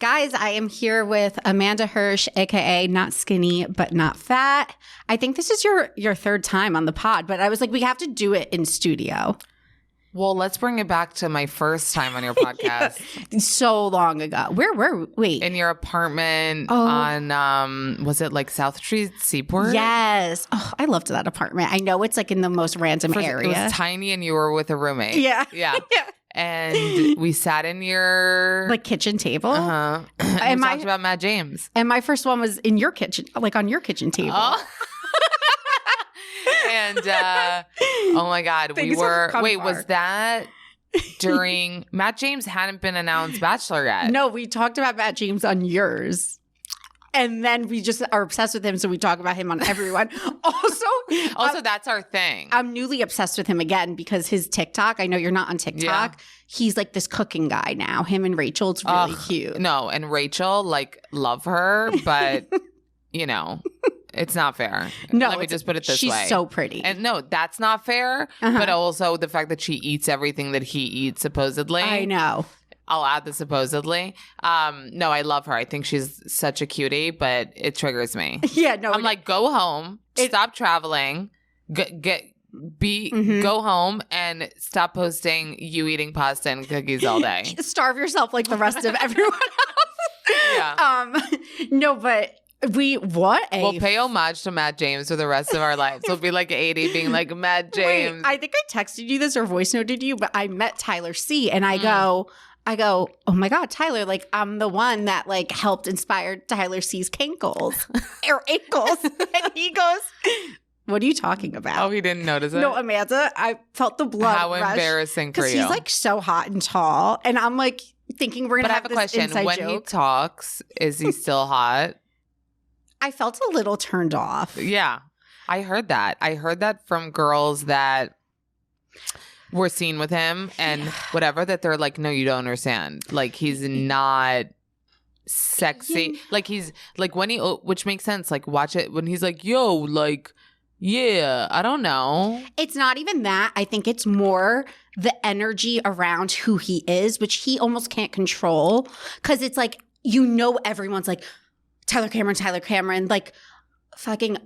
Guys, I am here with Amanda Hirsch, aka Not Skinny But Not Fat. I think this is your third time on the pod, but I was like, we have to do it in studio. Well, let's bring it back to my first time on your podcast. Yeah. So long ago. Where were we? In your apartment on, was it like South Street, Seaport? Yes. Oh, I loved that apartment. I know it's like in the most random area. It was tiny and you were with a roommate. Yeah. Yeah. Yeah. And we sat in your like kitchen table. Uh-huh. And we talked about Matt James. And my first one was in your kitchen, like on your kitchen table. Oh. And oh my God, was that during Matt James hadn't been announced Bachelor yet? No, we talked about Matt James on yours. And then we just are obsessed with him, so we talk about him on everyone. Also, that's our thing. I'm newly obsessed with him again because his TikTok, I know you're not on TikTok. Yeah. He's like this cooking guy now. Him and Rachel, it's really cute. No, and Rachel, like, love her, but, you know, it's not fair. No, let me just put it this way. She's so pretty. And no, that's not fair, but also the fact that she eats everything that he eats, supposedly. I know. I'll add the supposedly. No, I love her. I think she's such a cutie, but it triggers me. Yeah, no. I'm like, go home, stop traveling, go home and stop posting you eating pasta and cookies all day. Starve yourself like the rest of everyone else. Yeah. No, but we'll pay homage to Matt James for the rest of our lives. We'll be like 80 being like, Matt James. Wait, I think I texted you this or voice noted you, but I met Tyler C. and I go, oh my God, Tyler, like I'm the one that like helped inspire Tyler C's cankles or ankles. And he goes, what are you talking about? Oh, he didn't notice it? No, Amanda, I felt the blood How rush embarrassing for you. because he's like so hot and tall. And I'm like thinking we're going to have a this question. inside When joke. he talks, is he still hot? I felt a little turned off. Yeah, I heard that. I heard that from girls that were seen with him and whatever, that they're like, no, you don't understand. Like, he's not sexy. Yeah. Like, he's like when he, which makes sense. Like, watch it when he's like, yo, like, yeah, I don't know. It's not even that. I think it's more the energy around who he is, which he almost can't control. Because it's like, you know, everyone's like, Tyler Cameron, like fucking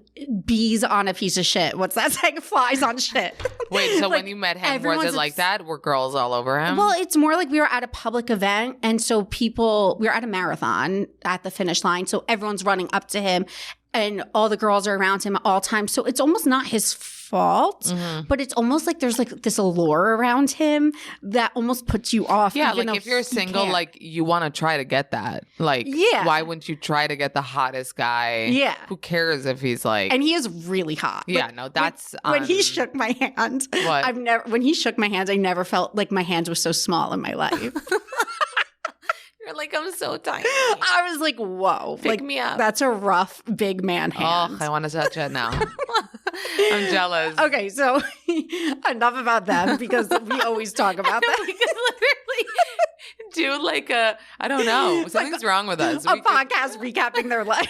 bees on a piece of shit. What's that saying? Flies on shit. Wait, so when you met him, was it like that? Were girls all over him? Well, it's more like we were at a public event. And so we were at a marathon at the finish line. So everyone's running up to him and all the girls are around him at all times. So it's almost not his fault, but it's almost like there's like this allure around him that almost puts you off. Yeah, like if you're single, like you want to try to get that. Like, why wouldn't you try to get the hottest guy? Yeah. Who cares if he's like... And he is really hot. Yeah, no, that's... When he shook my hand... What? When he shook my hands, I never felt like my hands were so small in my life. You're like, I'm so tiny. I was like, whoa. Pick me up. That's a rough, big man hand. Oh, I want to touch it now. I'm jealous. Okay, so enough about them because we always talk about that. We could literally do like I don't know. Something's wrong with us. Podcast recapping their life.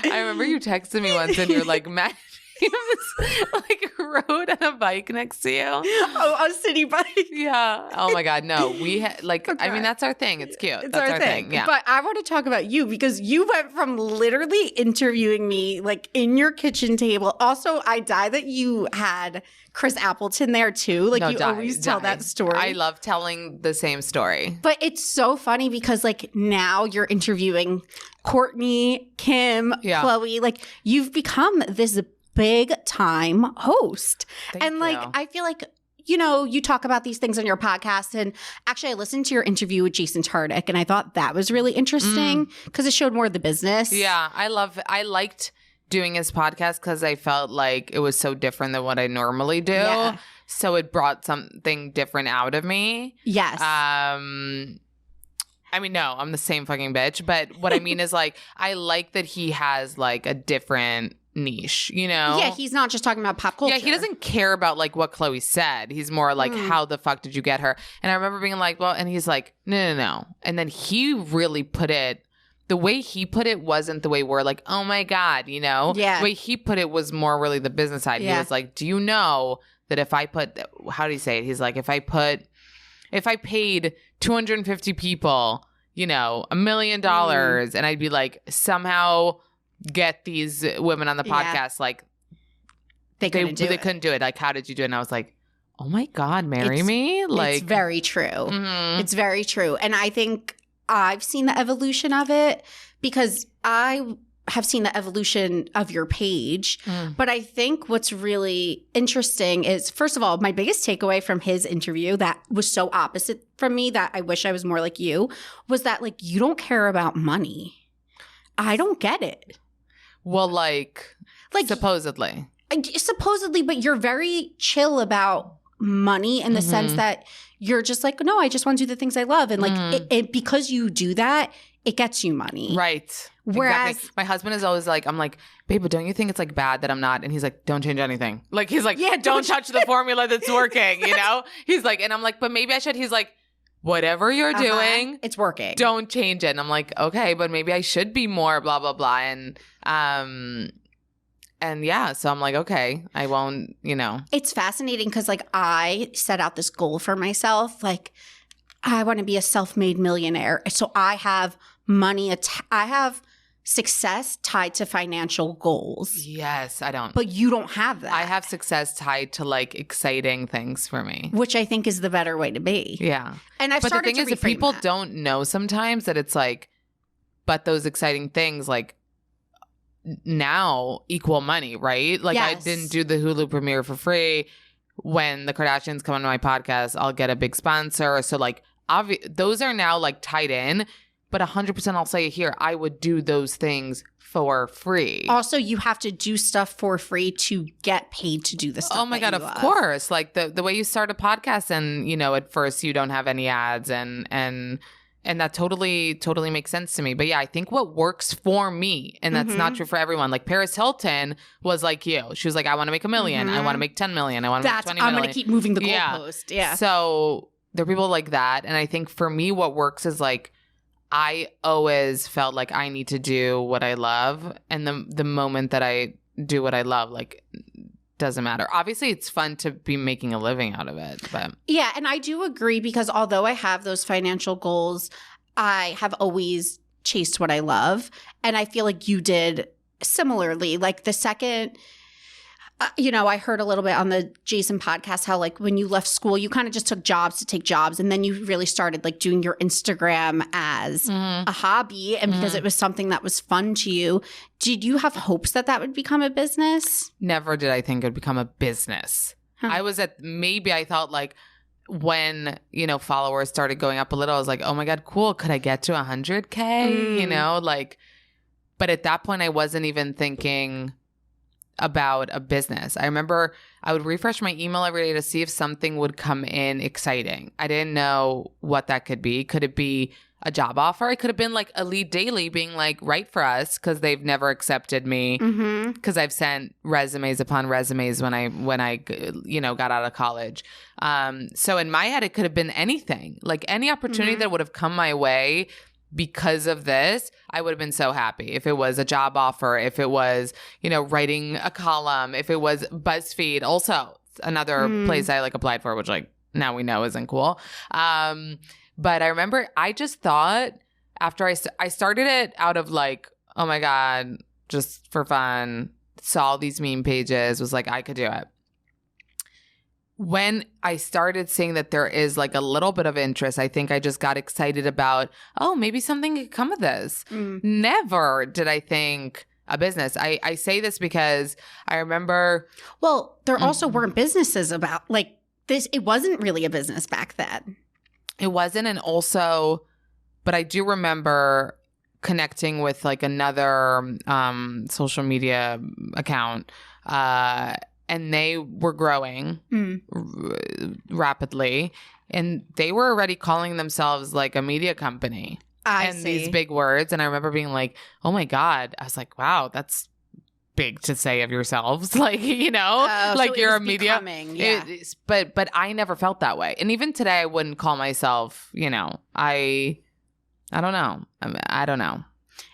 I remember you texted me once and you're like, Matt like rode on a bike next to you. Oh, a city bike. Yeah. Oh my God. No, we like. Okay. I mean, that's our thing. It's cute. That's our thing. Yeah. But I want to talk about you because you went from literally interviewing me like in your kitchen table. Also, I die that you had Chris Appleton there too. Like you always tell that story. I love telling the same story. But it's so funny because like now you're interviewing Courtney, Kim, Chloe. Like you've become this big time host. Thank you. I feel like, you know, you talk about these things on your podcast. And actually, I listened to your interview with Jason Tardik and I thought that was really interesting because it showed more of the business. Yeah, I liked doing his podcast because I felt like it was so different than what I normally do. Yeah. So it brought something different out of me. Yes. I mean, no, I'm the same fucking bitch. But what I mean is like, I like that he has like a different niche, you know? Yeah, he's not just talking about pop culture. Yeah, he doesn't care about like what Chloe said. He's more like, how the fuck did you get her? And I remember being like, well, and he's like, no. And then he really put it, the way he put it wasn't the way we're like, oh my God, you know? Yeah. The way he put it was more really the business side. Yeah. He was like, do you know that if I put, how do you say it? He's like, if I paid 250 people you know, $1 million, and I'd be like, somehow get these women on the podcast, like they couldn't do it. Like, how did you do it? And I was like, oh my God, marry me? Like, it's very true. It's very true. And I think I've seen the evolution of it because I have seen the evolution of your page. But I think what's really interesting is, first of all, my biggest takeaway from his interview that was so opposite from me that I wish I was more like you was that, like, you don't care about money. I don't get it. Well, like supposedly, but you're very chill about money in the sense that you're just like, no, I just want to do the things I love. And like, it because you do that, it gets you money. Right. Whereas exactly. My husband is always like, I'm like, babe, but don't you think it's like bad that I'm not? And he's like, don't change anything. Like, he's like, yeah, don't touch the formula that's working, you know? He's like, and I'm like, but maybe I should. He's like, whatever you're doing, it's working. Don't change it. And I'm like, okay, but maybe I should be more blah, blah, blah. And yeah, so I'm like, okay, I won't, you know. It's fascinating because like I set out this goal for myself. Like, I want to be a self-made millionaire. So I have money, I have success tied to financial goals. Yes, I don't. But you don't have that. I have success tied to like exciting things for me. Which I think is the better way to be. Yeah. And I've started to reframe that. But the thing is, if people don't know sometimes that it's like, but those exciting things like now equal money, right? Like I didn't do the Hulu premiere for free. When the Kardashians come on my podcast, I'll get a big sponsor. So like those are now like tied in. But 100% I'll say it here, I would do those things for free. Also, you have to do stuff for free to get paid to do the stuff. Oh my God, of course. Like the way you start a podcast and, you know, at first you don't have any ads and that totally makes sense to me. But yeah, I think what works for me, and that's not true for everyone. Like Paris Hilton was like you. She was like, I want to make $1 million. I want to make 10 million. I want to make 20 million. I'm going to keep moving the goalpost. Yeah. So there are people like that. And I think for me, what works is like, I always felt like I need to do what I love. And the moment that I do what I love, like, doesn't matter. Obviously, it's fun to be making a living out of it. But yeah, and I do agree because although I have those financial goals, I have always chased what I love. And I feel like you did similarly. Like the second you know, I heard a little bit on the Jason podcast how like when you left school, you kind of just took jobs to take jobs. And then you really started like doing your Instagram as a hobby. And because it was something that was fun to you, did you have hopes that that would become a business? Never did I think it would become a business. I was maybe I thought like when, you know, followers started going up a little, I was like, oh my God, cool. Could I get to 100K? You know, like, but at that point I wasn't even thinking about a business. I remember I would refresh my email every day to see if something would come in exciting. I didn't know what that could be. Could it be a job offer? It could have been like Elite Daily being like, write for us, because they've never accepted me because I've sent resumes upon resumes when I you know, got out of college. So in my head, it could have been anything, like any opportunity that would have come my way. Because of this, I would have been so happy if it was a job offer, if it was, you know, writing a column, if it was BuzzFeed, also another place I like applied for, which like now we know isn't cool. But I remember I just thought after I started it out of like, oh my God, just for fun, saw all these meme pages, was like, I could do it. When I started seeing that there is like a little bit of interest, I think I just got excited about, oh, maybe something could come of this. Never did I think a business. I say this because I remember. Well, there also weren't businesses about like this. It wasn't really a business back then. It wasn't. And also, but I do remember connecting with like another social media account and they were growing rapidly, and they were already calling themselves like a media company. These big words. And I remember being like, oh my God. I was like, wow, that's big to say of yourselves. Like, you know, like so you're a media. But I never felt that way. And even today, I wouldn't call myself, you know, I don't know. I don't know.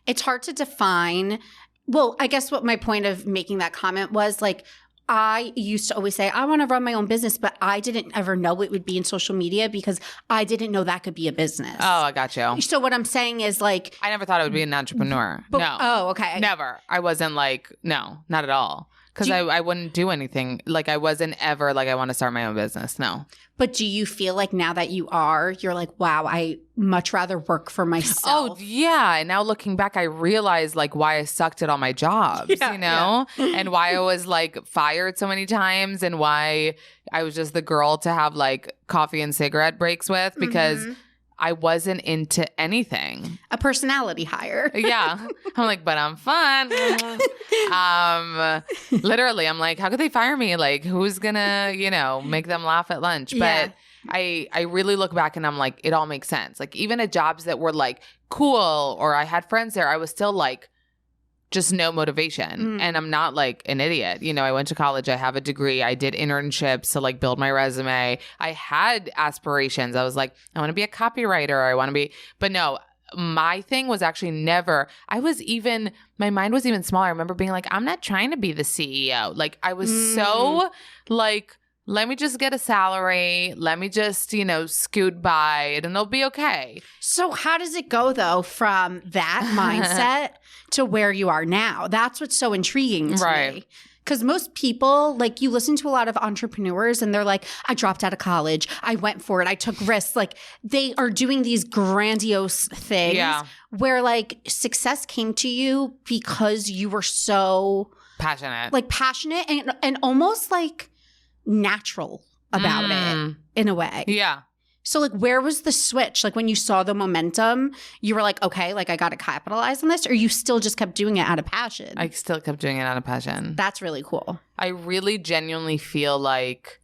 It's hard to define. Well, I guess what my point of making that comment was like, I used to always say, I want to run my own business, but I didn't ever know it would be in social media because I didn't know that could be a business. Oh, I got you. So what I'm saying is like, I never thought I would be an entrepreneur. No. Oh, okay. Never. I wasn't like, no, not at all. Because I wouldn't do anything. Like, I wasn't ever like, I want to start my own business. No. But do you feel like now that you're like, wow, I much rather work for myself? Oh, yeah. And now looking back, I realized like why I sucked at all my jobs, you know? And why I was like fired so many times and why I was just the girl to have like coffee and cigarette breaks with because I wasn't into anything. A personality hire. Yeah. I'm like, but I'm fun. Literally, I'm like, how could they fire me? Like, who's gonna, make them laugh at lunch? Yeah. But I really look back and I'm like, it all makes sense. Like, even at jobs that were like cool or I had friends there, I was still like, just no motivation. And I'm not like an idiot. I went to college. I have a degree. I did internships to like build my resume. I had aspirations. I was like, I want to be a copywriter. I want to be, but no, my thing was actually never, my mind was even smaller. I remember being like, I'm not trying to be the CEO. Like I was so like, let me just get a salary. Let me just, scoot by it and it'll be okay. So how does it go though from that mindset to where you are now? That's what's so intriguing to me. Because most people, like you listen to a lot of entrepreneurs and they're like, I dropped out of college. I went for it. I took risks. Like they are doing these grandiose things where like success came to you because you were so passionate, and almost like natural about it in a way. Yeah. So like where was the switch? Like when you saw the momentum, you were like, okay, like I got to capitalize on this, or you still just kept doing it out of passion? I still kept doing it out of passion. That's really cool. I really genuinely feel like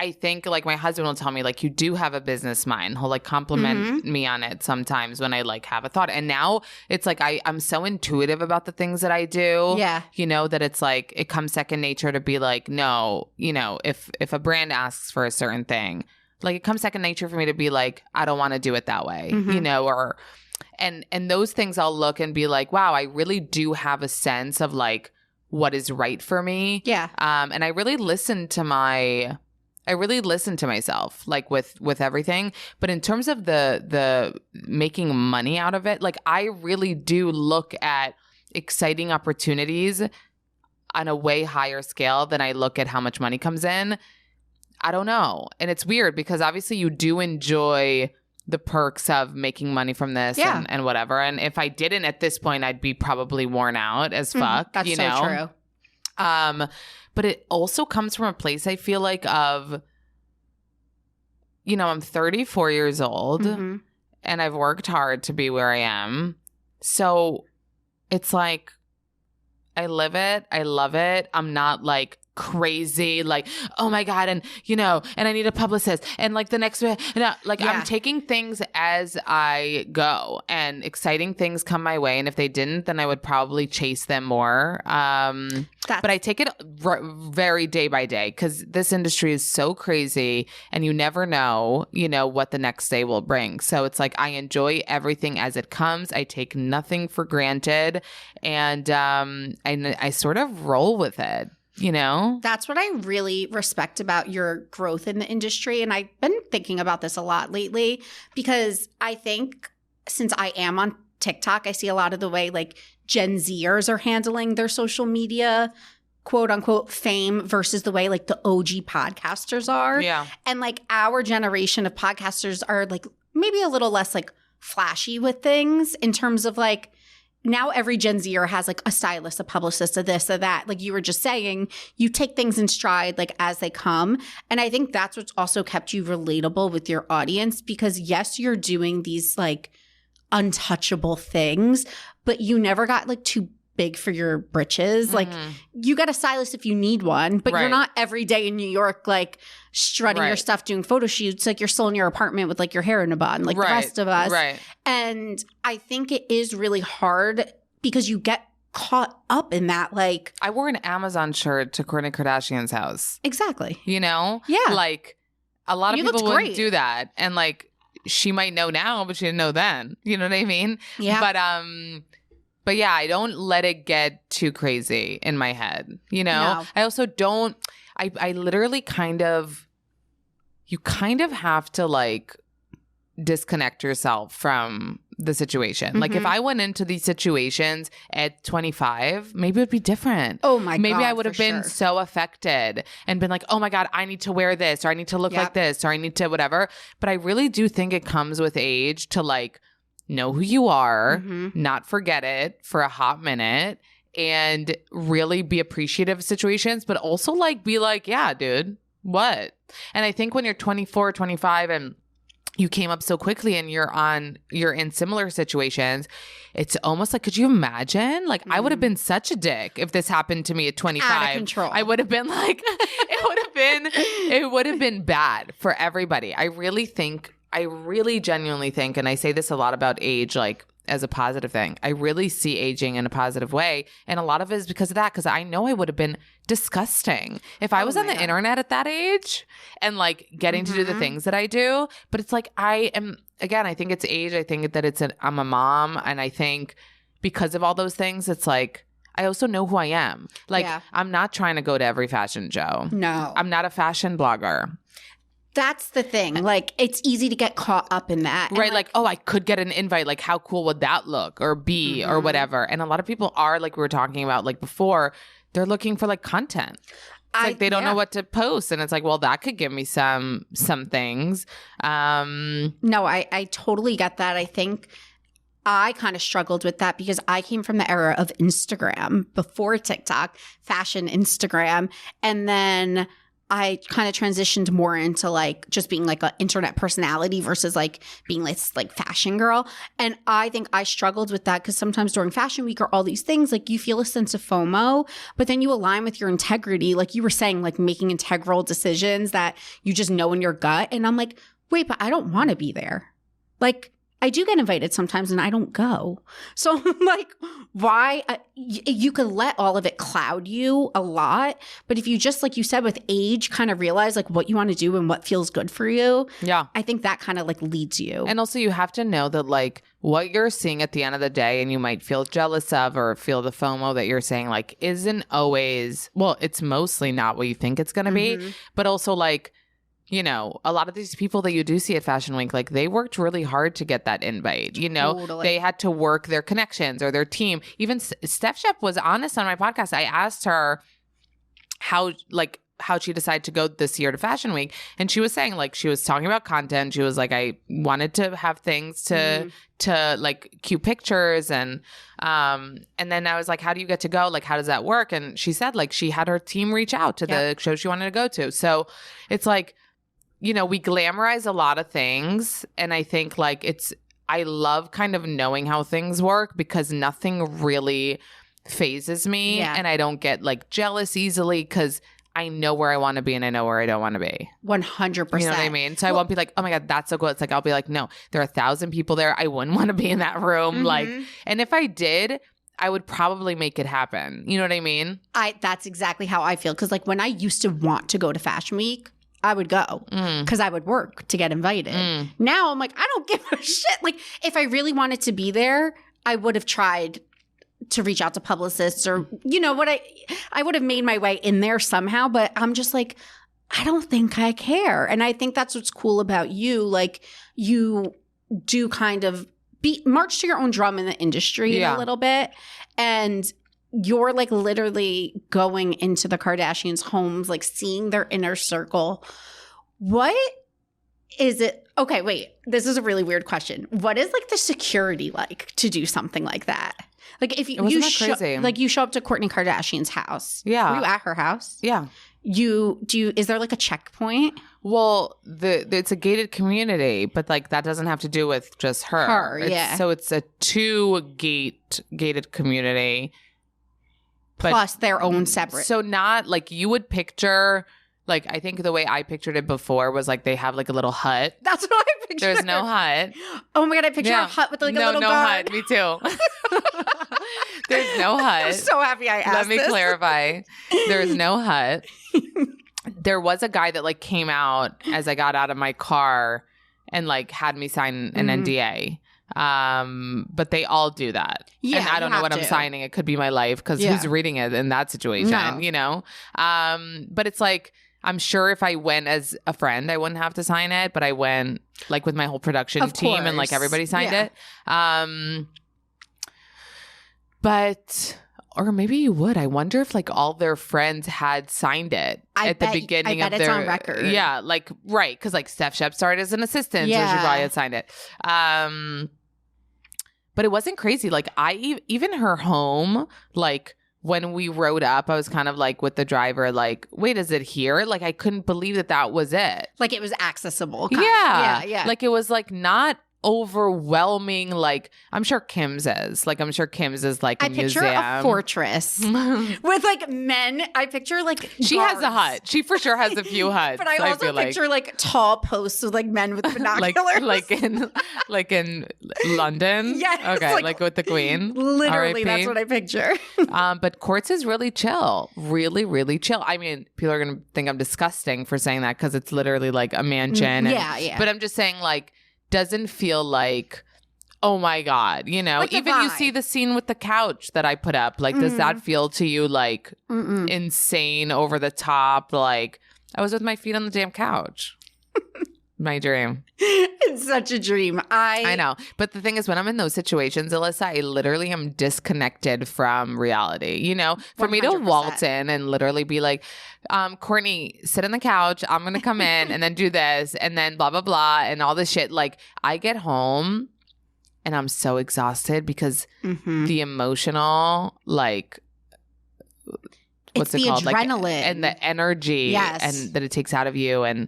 I think like my husband will tell me like you do have a business mind. He'll like compliment me on it sometimes when I like have a thought. And now it's like I'm so intuitive about the things that I do. Yeah. That it's like it comes second nature to be like, no, if a brand asks for a certain thing, like it comes second nature for me to be like, I don't want to do it that way, or and those things I'll look and be like, wow, I really do have a sense of like what is right for me. Yeah. And I really listen to myself like with everything. But in terms of the making money out of it, like I really do look at exciting opportunities on a way higher scale than I look at how much money comes in. I don't know. And it's weird because obviously you do enjoy the perks of making money from this and whatever. And if I didn't at this point, I'd be probably worn out as fuck. That's so true. But it also comes from a place I feel like of, I'm 34 years old and I've worked hard to be where I am. So it's like, I live it. I love it. I'm not like crazy, like, oh my God. And, and I need a publicist and like the next, I'm taking things as I go and exciting things come my way. And if they didn't, then I would probably chase them more. But I take it very day by day because this industry is so crazy and you never know, what the next day will bring. So it's like, I enjoy everything as it comes. I take nothing for granted and I sort of roll with it. That's what I really respect about your growth in the industry. And I've been thinking about this a lot lately because I think since I am on TikTok, I see a lot of the way like Gen Zers are handling their social media, quote unquote, fame versus the way like the OG podcasters are. Yeah. And like our generation of podcasters are like maybe a little less like flashy with things in terms of like, now every Gen Zer has like a stylist, a publicist, a this, a that. Like you were just saying, you take things in stride like as they come. And I think that's what's also kept you relatable with your audience because yes, you're doing these like untouchable things, but you never got like too big for your britches. Like you got a stylist if you need one, but you're not every day in New York like strutting your stuff, doing photo shoots. Like you're still in your apartment with like your hair in a bun, like the rest of us. Right. And I think it is really hard because you get caught up in that. Like I wore an Amazon shirt to Kourtney Kardashian's house. Exactly. Yeah. Like a lot of people wouldn't do that. And like she might know now, but she didn't know then. You know what I mean? Yeah. But yeah, I don't let it get too crazy in my head. You know, No. I also don't, I literally you kind of have to like disconnect yourself from the situation. Like if I went into these situations at 25, maybe it would be different. Oh my God. Maybe I would have been so affected and been like, oh my God, I need to wear this, or I need to look like this, or I need to whatever. But I really do think it comes with age to like know who you are, not forget it for a hot minute, and really be appreciative of situations, but also like be like, yeah, dude, what? And I think when you're 24, 25 and you came up so quickly and you're in similar situations, it's almost like, could you imagine? Like I would have been such a dick if this happened to me at 25. Out of control. I would have been like, it would have been bad for everybody. I really genuinely think, and I say this a lot about age, like as a positive thing, I really see aging in a positive way. And a lot of it is because of that, because I know I would have been disgusting if I was on the internet at that age and like getting to do the things that I do. But it's like, I think it's age. I think that I'm a mom. And I think because of all those things, it's like, I also know who I am. Like, I'm not trying to go to every fashion show. No. I'm not a fashion blogger. That's the thing. Like, it's easy to get caught up in that. Right. Like, oh, I could get an invite. Like, how cool would that look or be or whatever? And a lot of people are, like we were talking about, like before, they're looking for like content. It's like they don't know what to post. And it's like, well, that could give me some things. No, I totally get that. I think I kind of struggled with that because I came from the era of Instagram before TikTok, fashion Instagram. And then I kind of transitioned more into like just being like an internet personality versus like being like fashion girl. And I think I struggled with that because sometimes during fashion week or all these things, like you feel a sense of FOMO, but then you align with your integrity. Like you were saying, like making integral decisions that you just know in your gut. And I'm like, wait, but I don't want to be there. Like, I do get invited sometimes and I don't go. So I'm like, why? You could let all of it cloud you a lot. But if you just, like you said, with age, kind of realize like what you want to do and what feels good for you. Yeah. I think that kind of like leads you. And also you have to know that like what you're seeing at the end of the day and you might feel jealous of or feel the FOMO that you're saying like isn't always, well, it's mostly not what you think it's going to be. But also like, you know, a lot of these people that you do see at Fashion Week, like they worked really hard to get that invite. You know, they had to work their connections or their team. Even Steph Shep was honest on my podcast. I asked her how she decided to go this year to Fashion Week. And she was saying like, she was talking about content. She was like, I wanted to have things to like cute pictures. And then I was like, how do you get to go? Like, how does that work? And she said like, she had her team reach out to the show she wanted to go to. So it's like, you know, we glamorize a lot of things. And I think like I love kind of knowing how things work because nothing really phases me. And I don't get like jealous easily because I know where I want to be and I know where I don't want to be. 100%. You know what I mean? So I won't be like, oh my God, that's so cool. It's like, I'll be like, no, there are 1,000 people there. I wouldn't want to be in that room. Like, and if I did, I would probably make it happen. You know what I mean? That's exactly how I feel. Because like when I used to want to go to Fashion Week, I would go because I would work to get invited. Now I'm like, I don't give a shit. Like if I really wanted to be there, I would have tried to reach out to publicists or, you know, what I would have made my way in there somehow. But I'm just like, I don't think I care. And I think that's what's cool about you. Like you do kind of march to your own drum in the industry a little bit. And you're like literally going into the Kardashians' homes, like seeing their inner circle. What is it? Okay, wait. This is a really weird question. What is like the security like to do something like that? Like if you show up to Kourtney Kardashian's house. Yeah. Were you at her house? Yeah. Is there like a checkpoint? Well, it's a gated community, but like that doesn't have to do with just her. So it's a gated community. Plus their own separate. So not like you would picture, like I think the way I pictured it before was like they have like a little hut. That's what I pictured. There's no hut. Oh my God, I picture a hut with like a little guard. No hut. Me too. There's no hut. I'm so happy I asked Let me clarify. There's no hut. There was a guy that like came out as I got out of my car and like had me sign an NDA. But they all do that. Yeah, and I don't know what I'm signing. It could be my life because who's reading it in that situation, you know? But it's like, I'm sure if I went as a friend, I wouldn't have to sign it, but I went like with my whole production team and like everybody signed it. But, or maybe you would. I wonder if like all their friends had signed it at the beginning of their. it's on record. Yeah, like, right. Because like Steph Shep started as an assistant, so she probably had signed it. But it wasn't crazy. Like even her home, like when we rode up, I was kind of like with the driver, like, wait, is it here? Like I couldn't believe that was it. Like it was accessible. Yeah. Like it was like not overwhelming. Like I'm sure Kim's is. Like I'm sure Kim's is like a museum. I picture a fortress with like men. I picture like she has a hut. She for sure has a few huts. But I also picture like tall posts with like men with binoculars. like in London. Yes. Okay. Like with the Queen. Literally, R.I.P. that's what I picture. But Courts is really chill. Really, really chill. I mean, people are gonna think I'm disgusting for saying that because it's literally like a mansion. But I'm just saying like doesn't feel like, oh my God, you know, like even you see the scene with the couch that I put up, like, does that feel to you like insane, over the top? Like I was with my feet on the damn couch. My dream. It's such a dream. I know. But the thing is, when I'm in those situations, Alyssa, I literally am disconnected from reality. You know, for 100%. Me to waltz in and literally be like, Courtney, sit on the couch. I'm going to come in and then do this and then blah, blah, blah and all this shit. Like I get home and I'm so exhausted because the emotional, like, what's it called? Adrenaline. Like, and the energy and that it takes out of you. And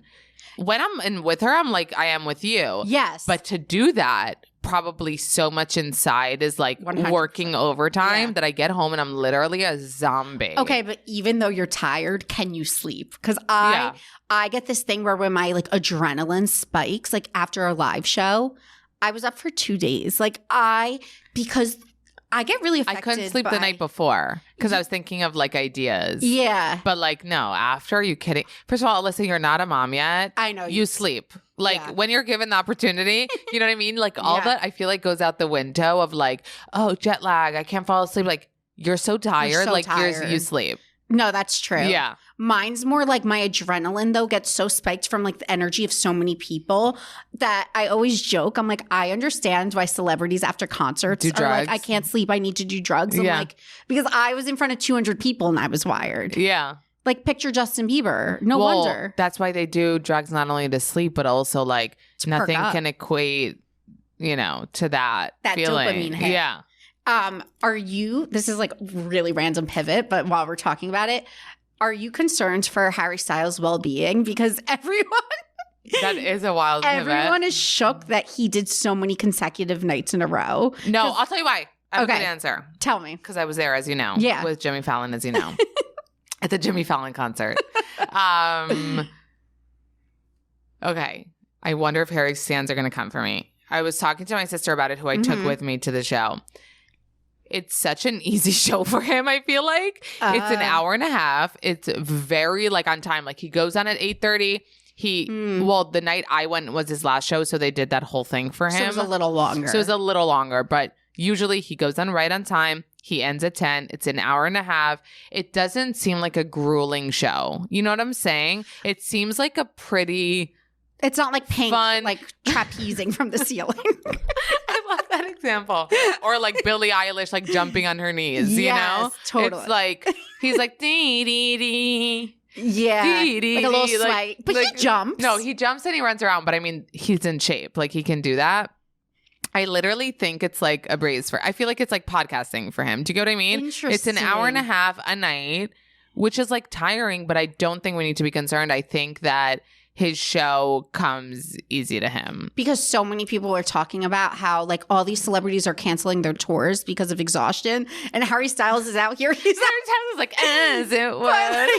when I'm in with her, I'm like, I am with you. Yes. But to do that, probably so much inside is like 100%. Working overtime that I get home and I'm literally a zombie. Okay, but even though you're tired, can you sleep? Because I get this thing where when my like adrenaline spikes, like after a live show, I was up for 2 days. Like because I get really affected. I couldn't sleep the night before because I was thinking of like ideas. Yeah. But like, no, after, are you kidding? First of all, Alyssa, you're not a mom yet. I know. You sleep. Like when you're given the opportunity, you know what I mean? Like all that I feel like goes out the window of like, oh, jet lag. I can't fall asleep. Like you're so tired. You're so like tired. You sleep. No, that's true. Yeah. Mine's more like my adrenaline, though, gets so spiked from like the energy of so many people that I always joke. I'm like, I understand why celebrities after concerts do drugs. Like, I can't sleep. I need to do drugs. I'm like, because I was in front of 200 people and I was wired. Yeah. Like picture Justin Bieber. No wonder. That's why they do drugs not only to sleep, but also like nothing can equate, you know, to that feeling. Dopamine hit. Yeah. Are you, this is like really random pivot, but while we're talking about it, are you concerned for Harry Styles' well-being? Because everyone that is a wild pivot. Everyone is shook that he did so many consecutive nights in a row. No, I'll tell you why. I have a good answer. Tell me. Because I was there, as you know. Yeah. With Jimmy Fallon, as you know. At the Jimmy Fallon concert. Okay. I wonder if Harry's fans are going to come for me. I was talking to my sister about it, who I took with me to the show. It's such an easy show for him, I feel like. It's an hour and a half. It's very, like, on time. Like, he goes on at 8:30. Well, the night I went was his last show, so they did that whole thing for him. So it was a little longer. But usually he goes on right on time. He ends at 10. It's an hour and a half. It doesn't seem like a grueling show. You know what I'm saying? It seems like a pretty... It's not like Pink, fun, like trapezing from the ceiling. I love that example. Or like Billie Eilish, like jumping on her knees, you know? Totally. It's like, he's like, dee, dee, dee. Yeah. Dee, dee, like a little dee, sway. But he jumps. No, he jumps and he runs around. But I mean, he's in shape. Like he can do that. I literally think it's like a breeze I feel like it's like podcasting for him. Do you get what I mean? Interesting. It's an hour and a half a night, which is like tiring, but I don't think we need to be concerned. I think that his show comes easy to him. Because so many people are talking about how like all these celebrities are canceling their tours because of exhaustion. And Harry Styles is out here. Harry Styles is like, as it was.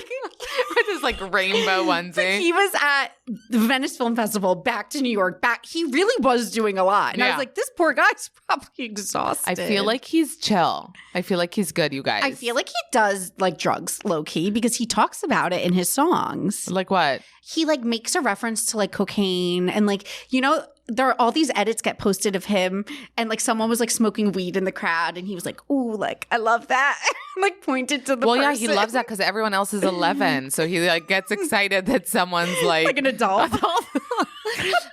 With his like rainbow onesie. He was at the Venice Film Festival, back to New York, he really was doing a lot. And I was like, this poor guy's probably exhausted. I feel like he's chill. I feel like he's good, you guys. I feel like he does like drugs low key because he talks about it in his songs. Like what? He like makes a reference to like cocaine and like, you know, there are all these edits get posted of him, and like someone was like smoking weed in the crowd, and he was like, "Ooh, like I love that," like pointed to the person. Yeah, he loves that because everyone else is 11, so he like gets excited that someone's like an adult.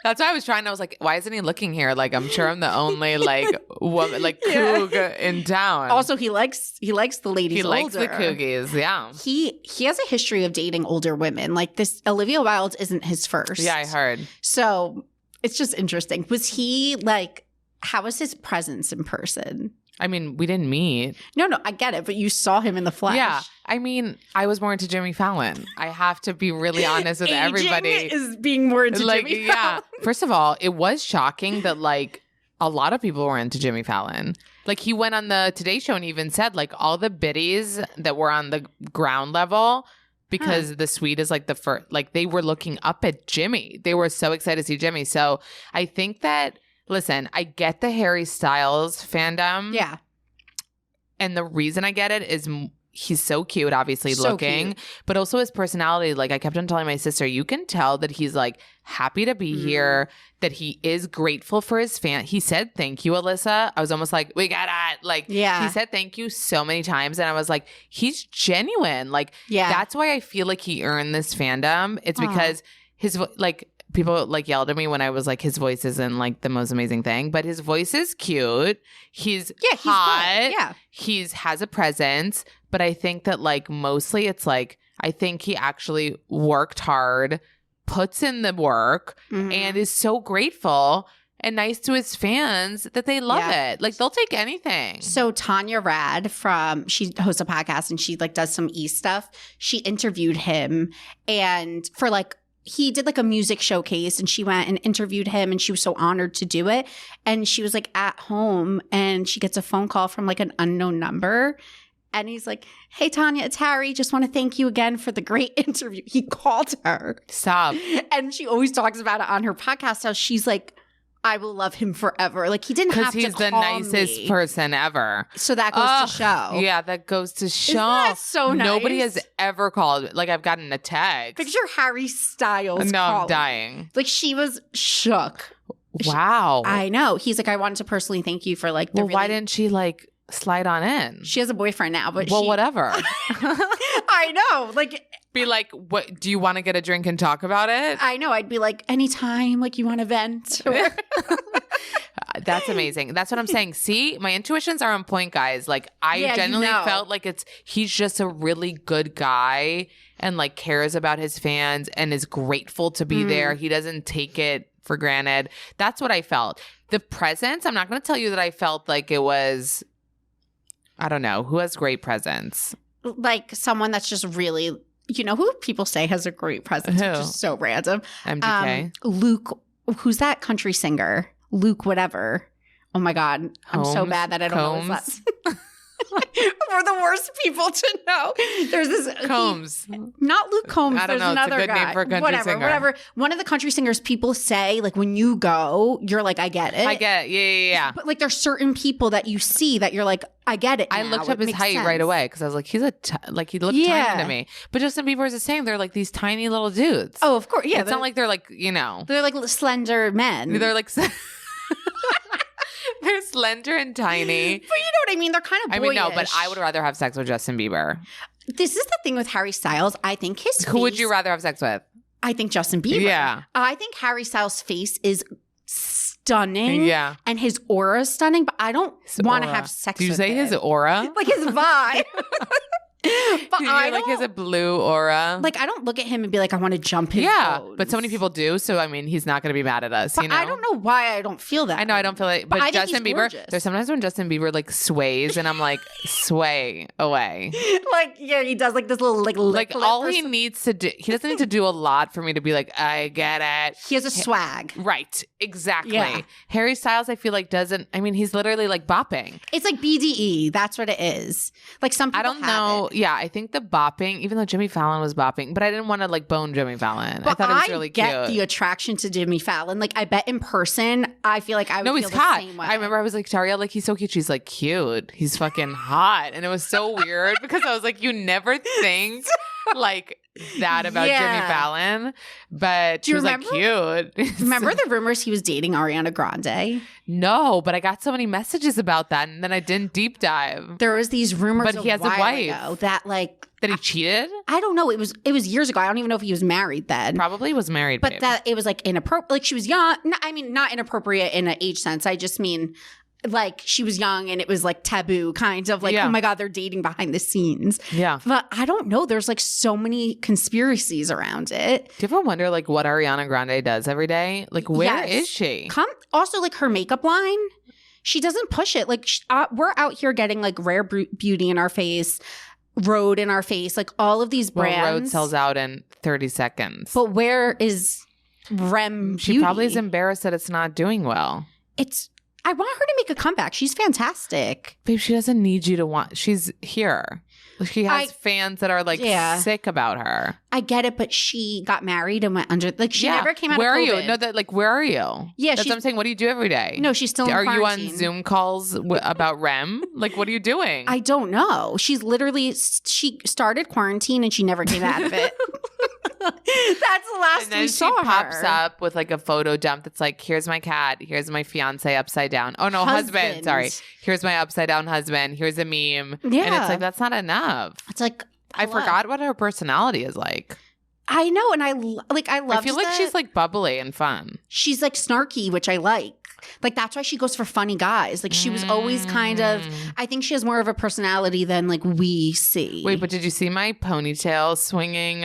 That's why I was trying. I was like, why isn't he looking here? Like, I'm sure I'm the only like woman, like coug in town. Also, he likes the ladies. He likes older. the cougies. Yeah, he has a history of dating older women. Like this, Olivia Wilde isn't his first. Yeah, I heard. So it's just interesting. Was he like? How was his presence in person? I mean, we didn't meet. No, I get it, but you saw him in the flesh. Yeah, I mean, I was more into Jimmy Fallon. I have to be really honest with everybody. Is being more into like, Jimmy Fallon. Yeah. First of all, it was shocking that like a lot of people were into Jimmy Fallon. Like he went on the Today Show and even said like all the biddies that were on the ground level. Because the suite is like the first, like they were looking up at Jimmy. They were so excited to see Jimmy. So I think that, listen, I get the Harry Styles fandom. Yeah. And the reason I get it is he's so cute, obviously So looking, cute. but also his personality. Like I kept on telling my sister, you can tell that he's like happy to be here, that he is grateful for his fan. He said, thank you, Alyssa. I was almost like, we got it. Like he said, thank you so many times. And I was like, he's genuine. Like that's why I feel like he earned this fandom. It's because his like people like yelled at me when I was like, his voice isn't like the most amazing thing, but his voice is cute. He's hot. Good. Yeah. He's has a presence. But I think that like mostly it's like, I think he actually worked hard, puts in the work, and is so grateful and nice to his fans that they love it. Like they'll take anything. So Tanya Rad she hosts a podcast and she like does some stuff. She interviewed him and for like, he did like a music showcase and she went and interviewed him and she was so honored to do it. And she was like at home and she gets a phone call from like an unknown number. And he's like, hey, Tanya, it's Harry. Just want to thank you again for the great interview. He called her. Stop. And she always talks about it on her podcast how she's like, I will love him forever. Like he didn't have to call me. Because he's the nicest person ever. So that goes to show. Yeah, that goes to show. Isn't that so nice? Nobody has ever called. Like I've gotten a text. Picture Harry Styles No, calling. I'm dying. Like she was shook. Wow. I know. He's like, I wanted to personally thank you for like the why didn't she like slide on in? She has a boyfriend now, but whatever. I know. Like be like, what do you want to get a drink and talk about it? I know. I'd be like, anytime, like you want to vent. That's amazing. That's what I'm saying. See, my intuitions are on point, guys. Like I genuinely felt like he's just a really good guy and like cares about his fans and is grateful to be there. He doesn't take it for granted. That's what I felt. The presence, I'm not going to tell you that I felt like it was, I don't know, who has great presence? Like someone that's just really, you know, who people say has a great presence, which is so random. MGK. Luke, who's that country singer? Luke whatever. Oh my God. I'm so bad that I don't know his last. We're the worst people to know. There's this Combs. Not Luke Combs. I don't There's know. another it's a good guy. name for a country singer. Whatever. One of the country singers people say, like when you go, you're like, I get it. I get it. Yeah. But like there's certain people that you see that you're like, I get it. I now. looked up It his makes height sense. right away because I was like, he looked tiny to me. But Justin Bieber is the same. They're like these tiny little dudes. Oh, of course. Yeah. It's not like they're like, you know. They're like slender men. They're like they're slender and tiny. But you know what I mean? They're kind of boyish. I mean, no, but I would rather have sex with Justin Bieber. This is the thing with Harry Styles. I think his face. Who would you rather have sex with? I think Justin Bieber. Yeah. I think Harry Styles' face is stunning. Yeah. And his aura is stunning, but I don't want to Aura. have sex Do you with say him. his aura? Like his vibe. But I like don't, has a blue aura. like I don't look at him and be like, I want to jump his bones. But so many people do. So I mean, he's not going to be mad at us. But you know, I don't know why I don't feel that. I know I don't feel it, but I think Justin he's Bieber. gorgeous. There's sometimes when Justin Bieber like sways, and I'm like, sway away. Like yeah, he does like this little Like all he needs to do, he doesn't need to do a lot for me to be like, I get it. He has a swag. Right, exactly. Yeah. Harry Styles, I feel like doesn't. I mean, he's literally like bopping. It's like BDE. That's what it is. Like some people I don't have know. it. Yeah, I think the bopping, even though Jimmy Fallon was bopping, but I didn't want to like bone Jimmy Fallon. But I thought it was really get cute. the attraction to Jimmy Fallon. Like I bet in person, I feel like I would No, feel he's the hot. same way. I remember I was like, Taria, like he's so cute. She's like, cute. He's fucking hot. And it was so weird because I was like, you never think like that about Jimmy Fallon, but she was like cute. Remember the rumors he was dating Ariana Grande? No, but I got so many messages about that, and then I didn't deep dive. There was these rumors, but he has a wife that like that he cheated. I don't know. It was years ago. I don't even know if he was married then. Probably was married, but babe. That it was like inappropriate. Like she was young. I mean, not inappropriate in an age sense. I just mean. Like she was young and it was like taboo kind of like, oh my God, they're dating behind the scenes. Yeah. But I don't know. There's like so many conspiracies around it. Do you ever wonder like what Ariana Grande does every day? Like where is she? Also like her makeup line. She doesn't push it. Like we're out here getting like Rare Beauty in our face, Rhode in our face, like all of these brands. Well, Rhode sells out in 30 seconds. But where is Rem Beauty? She probably is embarrassed that it's not doing well. I want her to make a comeback. She's fantastic. Babe, she doesn't need you to want. She's here. She has fans that are like sick about her. I get it, but she got married and went under. Like she never came out where of COVID. Are you? No, that like where are you? Yeah, that's what I'm saying. What do you do every day? No, she's still in quarantine. Are you on Zoom calls about Rem? Like what are you doing? I don't know. She's literally she started quarantine and she never came out of it. That's the last we saw her. And then she pops up with like a photo dump that's like, here's my cat, here's my fiance upside down. Oh no, husband. Sorry. Here's my upside down husband. Here's a meme. Yeah. And it's like, that's not enough. It's like, I forgot what her personality is like. I know. And I love I feel like she's like bubbly and fun. She's like snarky, which I like. Like that's why she goes for funny guys. Like she was always kind of, I think she has more of a personality than like we see. Wait, but did you see my ponytail swinging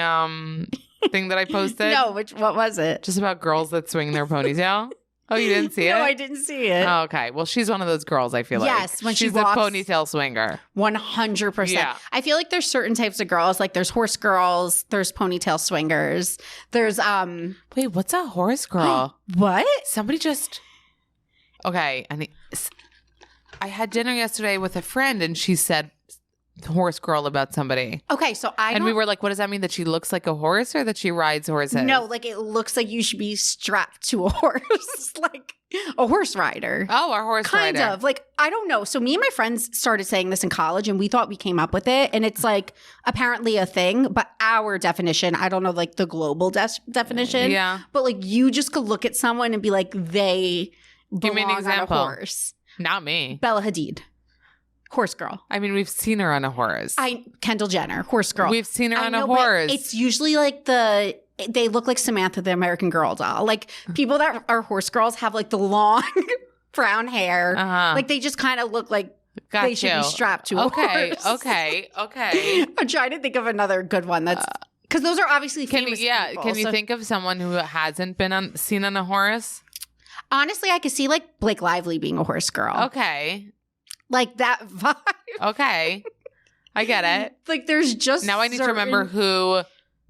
thing that I posted? No, what was it? Just about girls that swing their ponytail. Oh, you didn't see it? No, I didn't see it. Oh, okay. Well, she's one of those girls, I feel like. Yes, when she's she walks, a ponytail swinger. 100%. Yeah. I feel like there's certain types of girls. Like there's horse girls, there's ponytail swingers. There's Wait, what's a horse girl? What? Somebody just Okay, I had dinner yesterday with a friend and she said horse girl about somebody. Okay, so we were like, what does that mean? That she looks like a horse or that she rides horses? No, like it looks like you should be strapped to a horse, like a horse rider. Oh, a horse rider. Kind of. Like, I don't know. So me and my friends started saying this in college and we thought we came up with it. And it's like apparently a thing, but our definition, I don't know like the global definition. Yeah. But like you just could look at someone and be like, they Give me an example. On a horse. Not me. Bella Hadid. Horse girl. I mean, we've seen her on a horse. Kendall Jenner, horse girl. We've seen her on a horse. It's usually like they look like Samantha, the American Girl doll. Like people that are horse girls have like the long brown hair. Like they just kind of look like they should be strapped to a horse. Okay. I'm trying to think of another good one that's because those are obviously famous people. Can you think of someone who hasn't been seen on a horse? Honestly, I could see like Blake Lively being a horse girl. Okay. Like that vibe. Okay. I get it. Like there's just now I need to remember who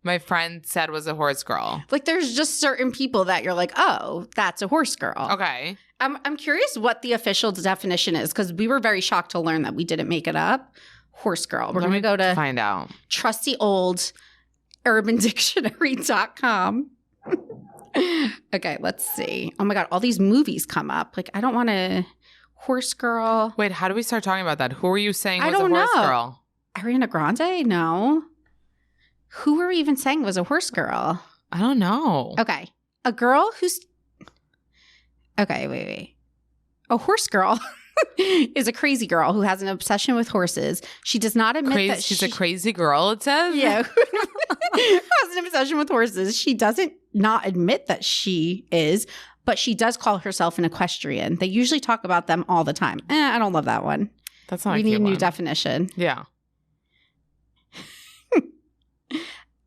my friend said was a horse girl. Like there's just certain people that you're like, oh, that's a horse girl. Okay. I'm curious what the official definition is because we were very shocked to learn that we didn't make it up. Horse girl. We're going to go to find out. Trusty old urbandictionary.com. Okay, let's see. Oh my God, all these movies come up. Like, I don't want to horse girl. Wait, how do we start talking about that? Who are you saying was a horse girl? Ariana Grande? No. Who were we even saying was a horse girl? I don't know. Okay. A girl who's... Okay, wait. A horse girl is a crazy girl who has an obsession with horses. She does not admit that she's a crazy girl, it says? Yeah. Has an obsession with horses. She doesn't not admit that she is, but she does call herself an equestrian. They usually talk about them all the time. I don't love that one. That's not we need a new definition. Yeah.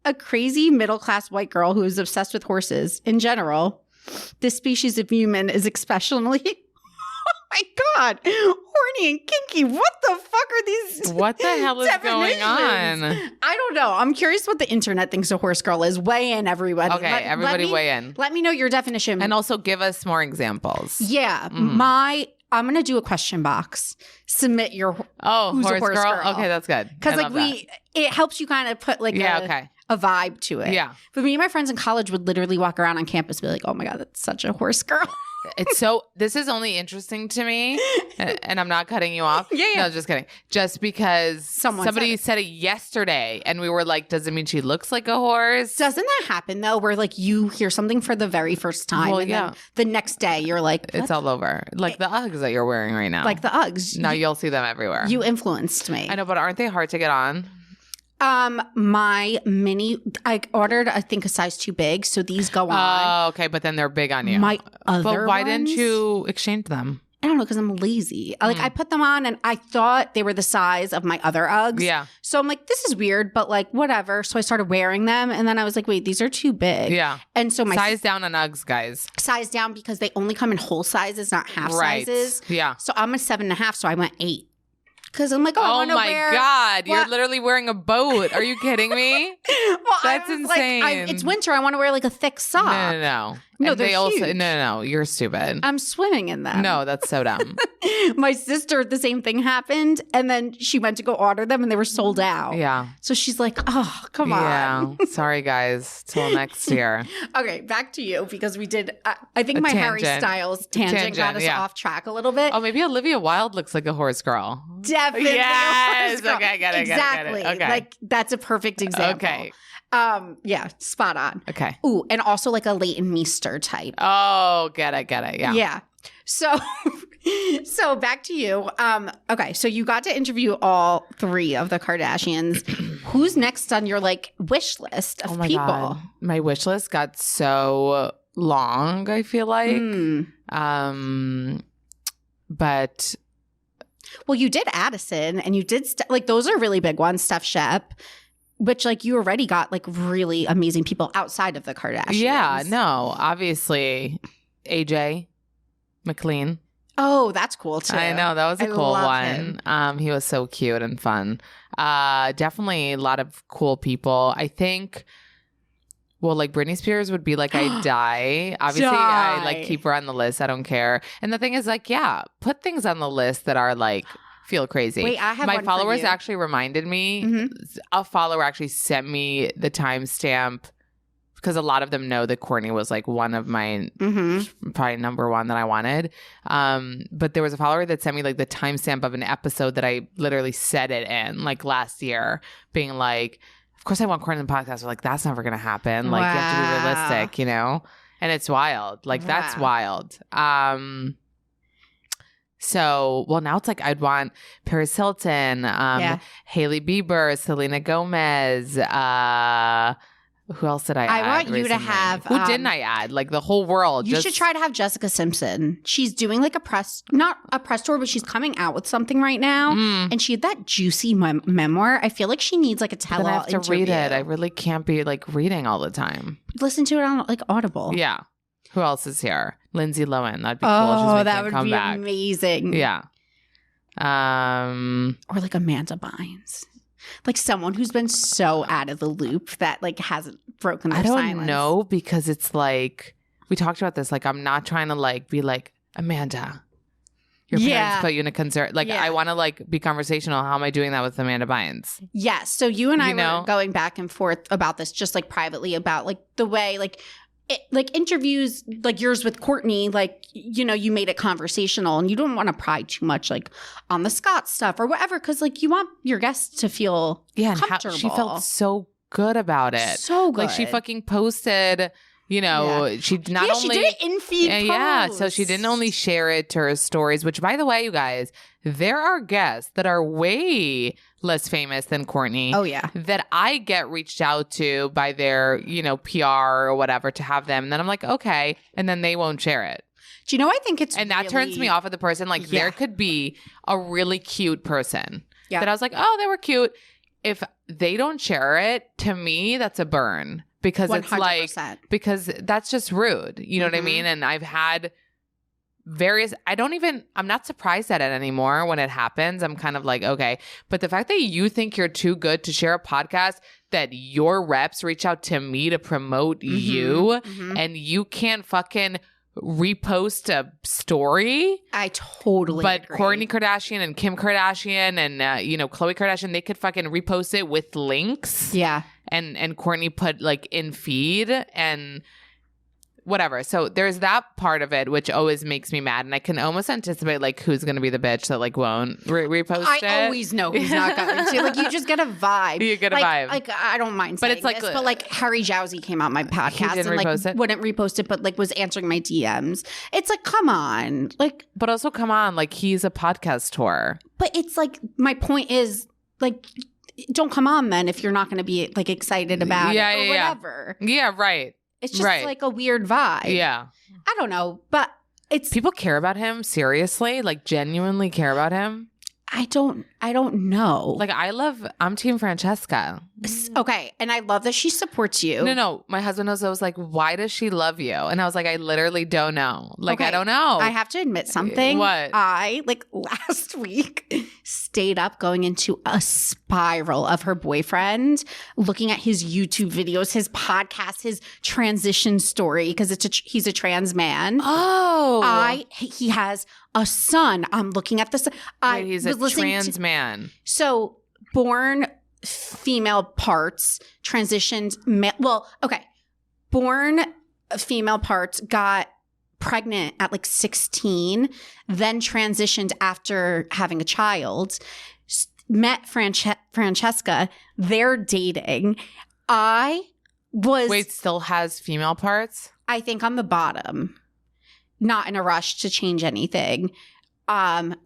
A crazy middle-class white girl who is obsessed with horses. In general, this species of human is especially... Oh my God, horny and kinky. What the fuck are these? What the hell is going on? I don't know. I'm curious what the internet thinks a horse girl is. Weigh in, everybody. Okay, everybody weigh in. Let me know your definition. And also give us more examples. Yeah. I'm going to do a question box. Submit your who's horse a horse girl. Okay, that's good. Because like it helps you kind of put like a vibe to it. Yeah. But me and my friends in college would literally walk around on campus and be like, oh my God, that's such a horse girl. This is only interesting to me, and I'm not cutting you off. Yeah. No, just kidding. Just because somebody said said it yesterday, and we were like, does it mean she looks like a horse? Doesn't that happen though, where like you hear something for the very first time, Well, and yeah. then the next day you're like, It's all over. Like the Uggs that you're wearing right now. like the Uggs. Now you'll see them everywhere. You influenced me. I know, but aren't they hard to get on? My mini, I ordered, I think, a size too big, so these go on. Oh, okay, but then they're big on you. My other But why didn't ones- you exchange them? I don't know, because I'm lazy. Like, I put them on and I thought they were the size of my other Uggs. Yeah. So I'm like, this is weird, but like, whatever. So I started wearing them and then I was like, wait, these are too big. Yeah. And so my Size down on Uggs, guys. size down because they only come in whole sizes, not half Right. sizes. Yeah. So I'm a 7.5, so I went 8. Because I'm like, I Oh want to my wear. God. You're What? literally wearing a boat. Are you kidding me? Well, That's I was like, insane. it's winter. I want to wear like a thick sock. No. No, And they're they also huge. no. You're stupid. I'm swimming in them. No, that's so dumb. My sister, the same thing happened. And then she went to go order them and they were sold out. Yeah. So she's like, oh, come on. Yeah. Sorry, guys. Till next year. Okay, back to you because we did, I think A my Harry tangent. Styles tangent got us yeah. off track a little bit. Oh, maybe Olivia Wilde looks like a horse girl. Definitely. Yes. Girl. Okay, I get it. Exactly. Okay. Like that's a perfect example. Okay. Yeah, spot on. Okay. Ooh, and also like a Leighton Meester type. Oh, get it. Yeah. Yeah. So so back to you. Okay, so you got to interview all 3 of the Kardashians. Who's next on your like wish list of Oh my people? God. My wish list got so long, I feel like. But Well, you did Addison and you did like those are really big ones, Steph Shep, which like you already got like really amazing people outside of the Kardashians. yeah, no, obviously AJ McLean. Oh, that's cool too. I know, that was a I cool love one. him. He was so cute and fun. Definitely a lot of cool people. I think like Britney Spears would be like I die. Obviously, I like keep her on the list. I don't care. And the thing is like, yeah, put things on the list that are like feel crazy. Wait, I have my one for followers you. actually reminded me. Mhm. A follower actually sent me the timestamp because a lot of them know that Courtney was like one of my probably number one that I wanted. But there was a follower that sent me like the timestamp of an episode that I literally said it in like last year, being like, of course I want Courtney in the podcast. We're like, that's never going to happen. Like you have to be realistic, you know? And it's wild. Like that's wild. So, well, now it's like I'd want Paris Hilton, Hailey Bieber, Selena Gomez, who else did I add? I want you to recently? have, Who didn't I add? Like the whole world. You should try to have Jessica Simpson. She's doing like not a press tour, but she's coming out with something right now. And she had that juicy memoir. I feel like she needs like a Then tell-all I have to interview. read it. I really can't be like reading all the time. Listen to it on like Audible. Yeah. Who else is here? Lindsay Lohan. That'd be cool. She's Oh, making that a would be comeback. amazing. Yeah. Or like Amanda Bynes. Like someone who's been so out of the loop that like hasn't broken their I don't silence. know because it's like we talked about this. Like I'm not trying to like be like Amanda. Your parents put you in a concert. Like I want to like be conversational. How am I doing that with Amanda Bynes? Yes. So you and I know? were going back and forth about this, just like privately about like the way like interviews like yours with Courtney, like, you know, you made it conversational and you don't want to pry too much like on the Scott stuff or whatever. Cause like you want your guests to feel And comfortable. she felt so good about it. So good. Like she fucking posted, you know, she not only she did it in feed yeah, post. so she didn't only share it to her stories, which by the way, you guys, there are guests that are way less famous than Courtney. Oh yeah. That I get reached out to by their, you know, PR or whatever to have them. And then I'm like, okay. And then they won't share it. Do you know, I think it's And that turns me off of the person. Like there could be a really cute person that I was like, oh, they were cute. If they don't share it, to me, that's a burn. Because 100%. it's like, because that's just rude. You know what I mean? And I've had I'm not surprised at it anymore when it happens. I'm kind of like, okay. But the fact that you think you're too good to share a podcast, that your reps reach out to me to promote you, and you can't fucking repost a story. I totally But agree. Kourtney Kardashian and Kim Kardashian and, you know, Khloe Kardashian, they could fucking repost it with links. Yeah. And Kourtney put like in feed and whatever. So there's that part of it, which always makes me mad. And I can almost anticipate like who's going to be the bitch that like won't repost it. I always know who's not going to. Like you just get a vibe. You get a vibe. Like I don't mind saying but it's like, this, but like Harry Jowsey came on my podcast and like wouldn't repost it, but like was answering my DMs. It's like, come on. Like, but also come on. Like he's a podcast tour. But it's like, my point is like, don't come on then if you're not going to be like excited about it or whatever. Yeah, right. It's just like a weird vibe. Yeah. I don't know, but it's people care about him seriously, like genuinely care about him. I don't know. Like I'm Team Francesca. Okay. And I love that she supports you. No. My husband was like, why does she love you? And I was like, I literally don't know. Like, okay. I don't know. I have to admit something. What? I, like last week, stayed up going into a spiral of her boyfriend, looking at his YouTube videos, his podcast, his transition story, because he's a trans man. Oh. He has a son. I'm looking at this. Wait, he's a trans man. So born female parts, transitioned born female parts, got pregnant at like 16, then transitioned after having a child, met Francesca, they're dating. Still has female parts? I think on the bottom. Not in a rush to change anything.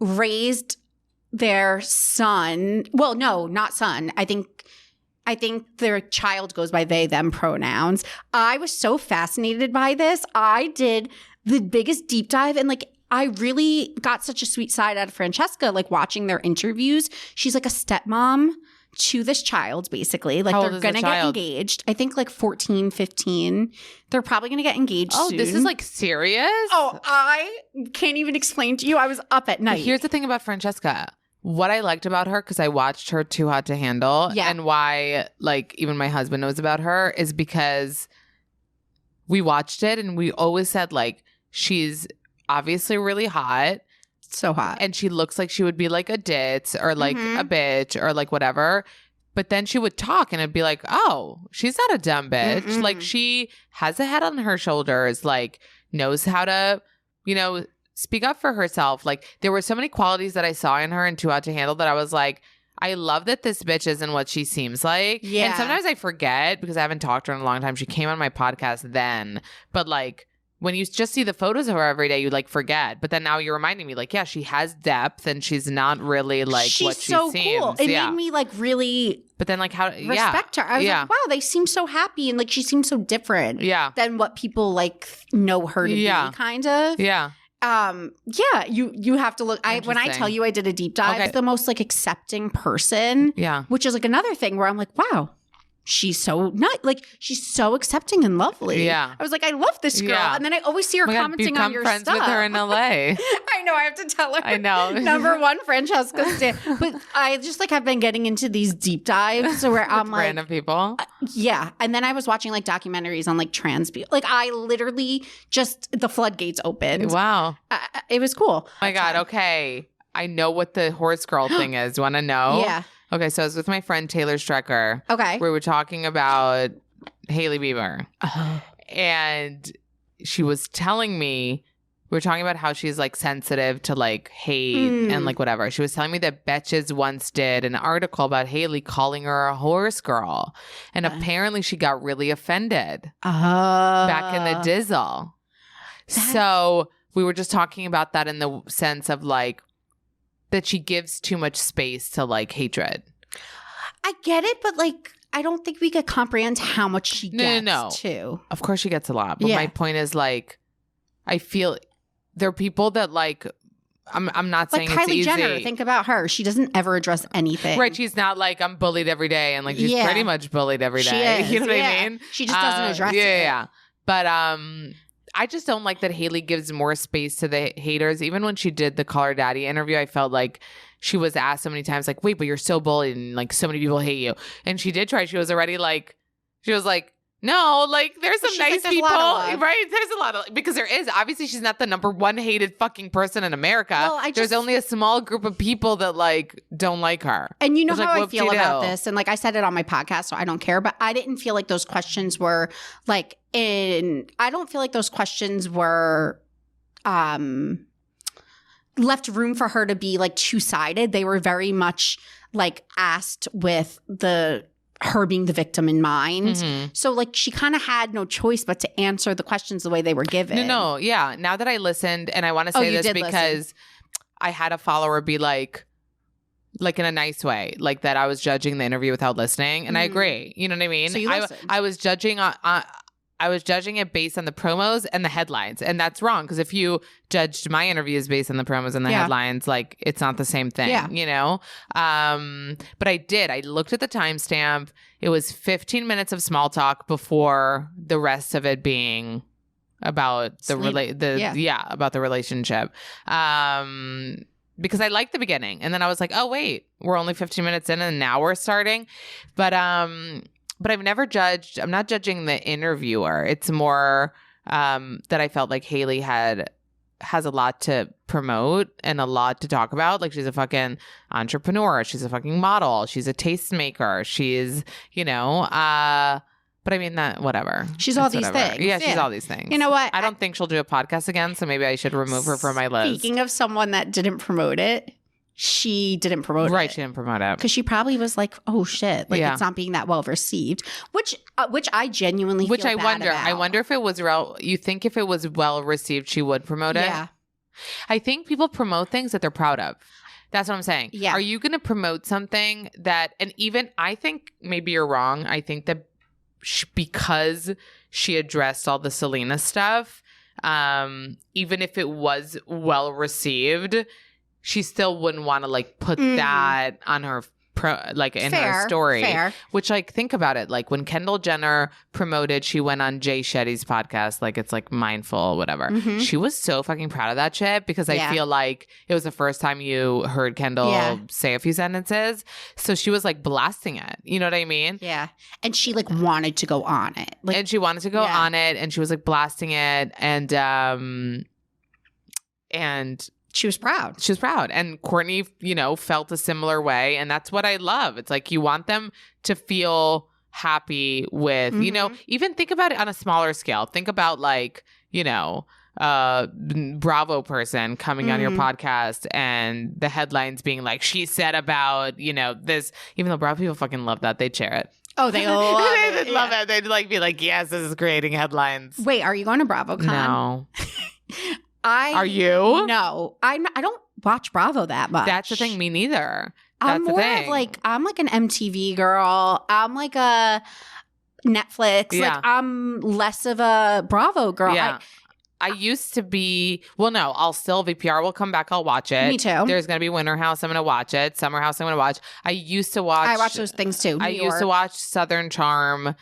Raised their son. Well, no, not son. I think their child goes by they, them pronouns. I was so fascinated by this. I did the biggest deep dive and like I really got such a sweet side out of Francesca, like watching their interviews. She's like a stepmom to this child, basically. Like they're going to get engaged. I think like 14, 15. They're probably going to get engaged soon. This is like serious? Oh, I can't even explain to you. I was up at night. But here's the thing about Francesca. What I liked about her, because I watched her Too Hot to Handle, and why like even my husband knows about her, is because we watched it and we always said like she's obviously really hot. So hot. And she looks like she would be like a ditz or like a bitch or like whatever. But then she would talk and it'd be like, oh, she's not a dumb bitch. Mm-mm. Like she has a head on her shoulders, like knows how to, speak up for herself. Like there were so many qualities that I saw in her and Too Hot to Handle that I was like, I love that this bitch isn't what she seems like. Yeah. And sometimes I forget because I haven't talked to her in a long time. She came on my podcast then. But like, when you just see the photos of her every day, you like forget. But then now you're reminding me, like, yeah, she has depth and she's not really like what she so seems. Cool. It made me like really. But then like how respect her. I was like, wow, they seem so happy and like she seems so different. Yeah. Than what people like know her to be, kind of. Yeah. You have to look. When I tell you I did a deep dive, the most like accepting person. Yeah. Which is like another thing where I'm like, wow. She's so she's so accepting and lovely. Yeah. I was like, I love this girl. Yeah. And then I always see her commenting on your friends stuff. With her in LA. I know. I have to tell her. I know. Number one, Francesca. But I just like have been getting into these deep dives where I'm like random people. Yeah. And then I was watching like documentaries on like trans people. Like I literally just the floodgates opened. Wow. It was cool. Oh my God. Okay. I know what the horse girl thing is. Want to know? Yeah. Okay, so I was with my friend Taylor Strecker. Okay. We were talking about Hailey Bieber. And she was telling me, we were talking about how she's like sensitive to like hate and like whatever. She was telling me that Betches once did an article about Hailey calling her a horse girl. And apparently she got really offended back in the Dizzle. So we were just talking about that in the sense of like, that she gives too much space to like hatred. I get it, but like I don't think we could comprehend how much she gets too. Of course she gets a lot. But my point is like I feel there are people that like I'm not saying like it's Kylie easy. Jenner, think about her. She doesn't ever address anything. Right. She's not like I'm bullied every day and like she's pretty much bullied every day. She is. You know what I mean? She just doesn't address it. Yeah. But I just don't like that Hailey gives more space to the haters. Even when she did the Call Her Daddy interview, I felt like she was asked so many times, like, wait, but you're so bullied and like so many people hate you. And she did try. She was like, no, like there's some nice people. Right? There's a lot of, because there is. Obviously, she's not the number one hated fucking person in America. Well, there's only a small group of people that like don't like her. And you know how I feel about this. And like I said it on my podcast, so I don't care. But I didn't feel like those questions were like And I don't feel like those questions were left room for her to be like two-sided. They were very much like asked with her being the victim in mind. Mm-hmm. So like she kind of had no choice but to answer the questions the way they were given. No, yeah. Now that I listened, and I want to say this because I had a follower be like in a nice way, like that I was judging the interview without listening, and I agree. You know what I mean? So you listened. I was judging I was judging it based on the promos and the headlines, and that's wrong because if you judged my interviews based on the promos and the headlines, like it's not the same thing, you know. But I did. I looked at the timestamp. It was 15 minutes of small talk before the rest of it being about about the relationship. Because I liked the beginning, and then I was like, oh wait, we're only 15 minutes in, and now we're starting. But I've never judged. I'm not judging the interviewer. It's more that I felt like Haley has a lot to promote and a lot to talk about. Like she's a fucking entrepreneur. She's a fucking model. She's a tastemaker. She's, you know, but I mean that whatever. She's all these things. Yeah, she's all these things. You know what? I don't think she'll do a podcast again, so maybe I should remove her from my list. Speaking of someone that didn't promote it, she didn't promote it. Right, she didn't promote it. Because she probably was like, oh shit, like it's not being that well received. Which I genuinely feel bad about. I wonder if it was you think if it was well received, she would promote it? Yeah. I think people promote things that they're proud of. That's what I'm saying. Yeah. Are you going to promote something that, and even, I think maybe you're wrong. I think that because she addressed all the Selena stuff, even if it was well received, she still wouldn't want to like put that on her in her story. Fair. Which like think about it, like when Kendall Jenner promoted, she went on Jay Shetty's podcast, like it's like Mindful, whatever. Mm-hmm. She was so fucking proud of that shit because I feel like it was the first time you heard Kendall say a few sentences, so she was like blasting it. You know what I mean? Yeah, and she like wanted to go on it, like, and she wanted to go on it, and she was like blasting it, and she was proud. She was proud. And Courtney, you know, felt a similar way. And that's what I love. It's like you want them to feel happy with, you know, even think about it on a smaller scale. Think about like, you know, Bravo person coming on your podcast and the headlines being like, she said about, you know, this, even though Bravo people fucking love that. They'd share it. Oh, they love it. They'd love it. They'd like be like, yes, this is creating headlines. Wait, are you going to BravoCon? No. Are you? No, I don't watch Bravo that much. That's the thing. Me neither. I'm more of like I'm like an MTV girl. I'm like a Netflix. Yeah. Like I'm less of a Bravo girl. Yeah. I used to be. Well, no, I'll still VPR will come back. I'll watch it. Me too. There's gonna be Winter House. I'm gonna watch it. Summer House. I'm gonna watch. I used to watch. I watch those things too. I used to watch Southern Charm.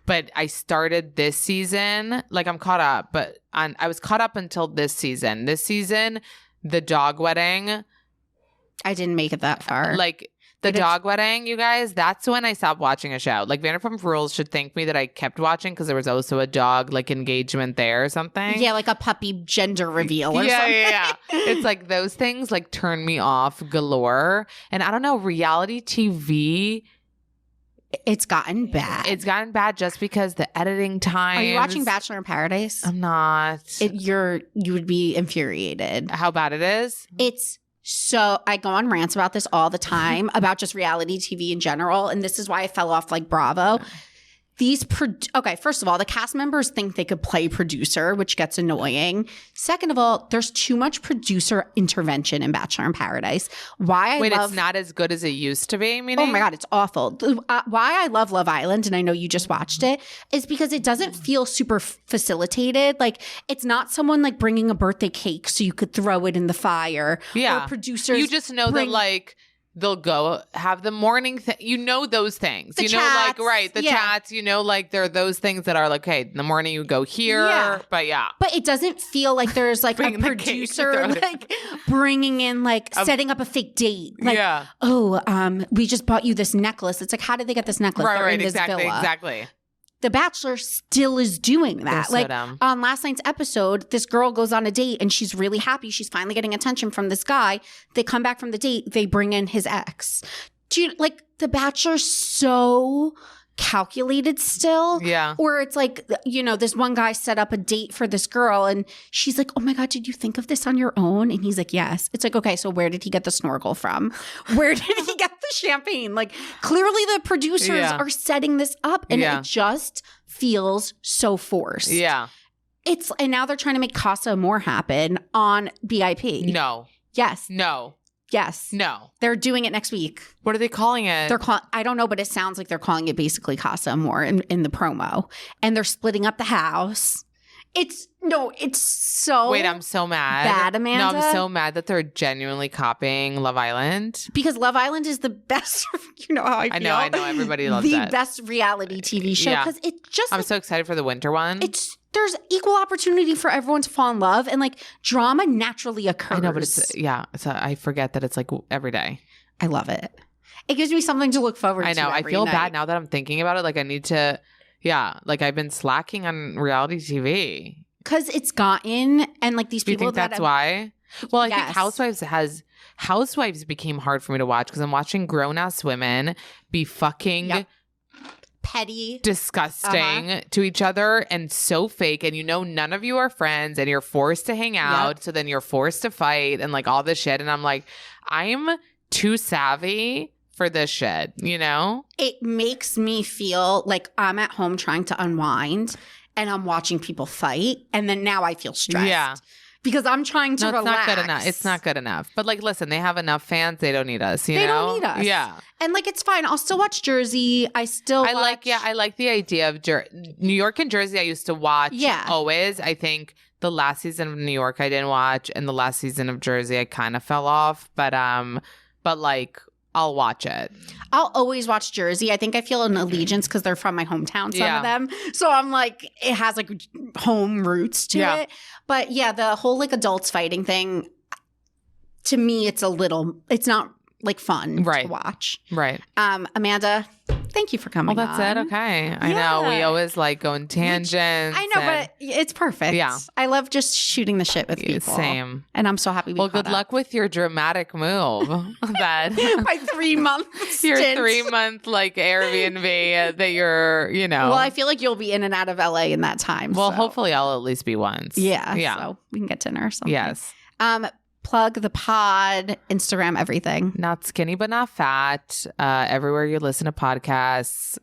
But I started this season, like I'm caught up, but I was caught up until this season. This season, the dog wedding. I didn't make it that far. Like the dog wedding, you guys, that's when I stopped watching a show. Like Vanderpump Rules should thank me that I kept watching because there was also a dog like engagement there or something. Yeah, like a puppy gender reveal or something. Yeah. It's like those things like turn me off galore. And I don't know, reality TV... It's gotten bad. It's gotten bad just because the editing time. Are you watching Bachelor in Paradise? I'm not. You would be infuriated. How bad it is? It's so I go on rants about this all the time about just reality TV in general, and this is why I fell off like Bravo. Okay, first of all, the cast members think they could play producer, which gets annoying. Second of all, there's too much producer intervention in Bachelor in Paradise. It's not as good as it used to be, meaning? Oh my God, it's awful. Why I love Love Island, and I know you just watched it, is because it doesn't feel super facilitated. Like, it's not someone like bringing a birthday cake so you could throw it in the fire. Yeah. Or producers. You just know that like... They'll go have the morning you know those things. The you chats, know, like, right, the chats, you know, like there are those things that are like, okay, in the morning you go here, but But it doesn't feel like there's like a producer like bringing in like setting up a fake date. Like, we just bought you this necklace. It's like, how did they get this necklace? They're in this villa. Exactly. The Bachelor still is doing that. So like dumb. On last night's episode, this girl goes on a date and she's really happy. She's finally getting attention from this guy. They come back from the date. They bring in his ex. Like The Bachelor's so calculated still. Yeah. Or it's like, this one guy set up a date for this girl and she's like, oh my God, did you think of this on your own? And he's like, yes. It's like, okay, so where did he get the snorkel from? Where did he get the champagne? Like, clearly the producers are setting this up and it just feels so forced. Yeah. And now they're trying to make Casa Amor happen on BIP. No. Yes. No. Yes. No. They're doing it next week. What are they calling it? I don't know, but it sounds like they're calling it basically Casa Amor in the promo. And they're splitting up the house. It's so Wait, I'm so mad. Bad, Amanda. No, I'm so mad that they're genuinely copying Love Island. Because Love Island is the best, you know how I feel. I know. Everybody loves the it. The best reality TV show. Because it just... I'm so excited for the winter one. There's equal opportunity for everyone to fall in love and like drama naturally occurs. I know, but I forget that it's like every day. I love it. It gives me something to look forward to. I know. I feel bad now that I'm thinking about it. Like I need to, like I've been slacking on reality TV. Because it's gotten, and like these people. Do you think that's why? Well, I think Housewives became hard for me to watch because I'm watching grown-ass women be fucking petty, disgusting to each other and so fake, and none of you are friends and you're forced to hang out, so then you're forced to fight and like all this shit, and I'm like, I'm too savvy for this shit, It makes me feel like I'm at home trying to unwind and I'm watching people fight, and then now I feel stressed. Yeah. Because I'm trying to relax. It's not good enough. It's not good enough. But like, listen, they have enough fans. They don't need us. They don't need us. Yeah. And like, it's fine. I'll still watch Jersey. I like the idea of New York and Jersey. I used to watch. Yeah. Always. I think the last season of New York I didn't watch, and the last season of Jersey I kind of fell off. But like, I'll watch it. I'll always watch Jersey. I think I feel an allegiance because they're from my hometown, some of them. So I'm like, it has like home roots to it. But the whole like adults fighting thing, to me, it's not like fun to watch. Right. Amanda, thank you for coming on. Well, that's it. Okay. I know. We always like go in tangents. I know, but it's perfect. Yeah. I love just shooting the shit with people. Same. And I'm so happy we caught good luck with your dramatic move. That my 3 months. Your 3 month like Airbnb that you're, Well, I feel like you'll be in and out of LA in that time. Well, hopefully I'll at least be once. Yeah. Yeah. So we can get dinner or something. Yes. Plug the pod, Instagram, everything. Not skinny, but not fat. Everywhere you listen to podcasts,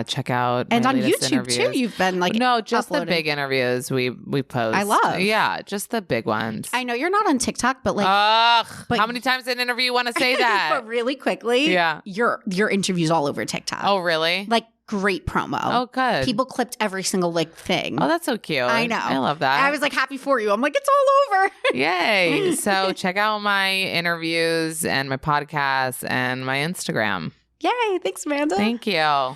check out and my on latest YouTube interviews. too. You've been like just uploading. The big interviews we post. I love, just the big ones. I know you're not on TikTok, but like, how many times in an interview you want to say that? But really quickly, your interviews all over TikTok. Oh, really? Like. Great promo. Oh, good. People clipped every single like thing. Oh, that's so cute. I know. I love that. I was like happy for you. I'm like, it's all over. Yay. So check out my interviews and my podcasts and my Instagram. Yay. Thanks, Amanda. Thank you.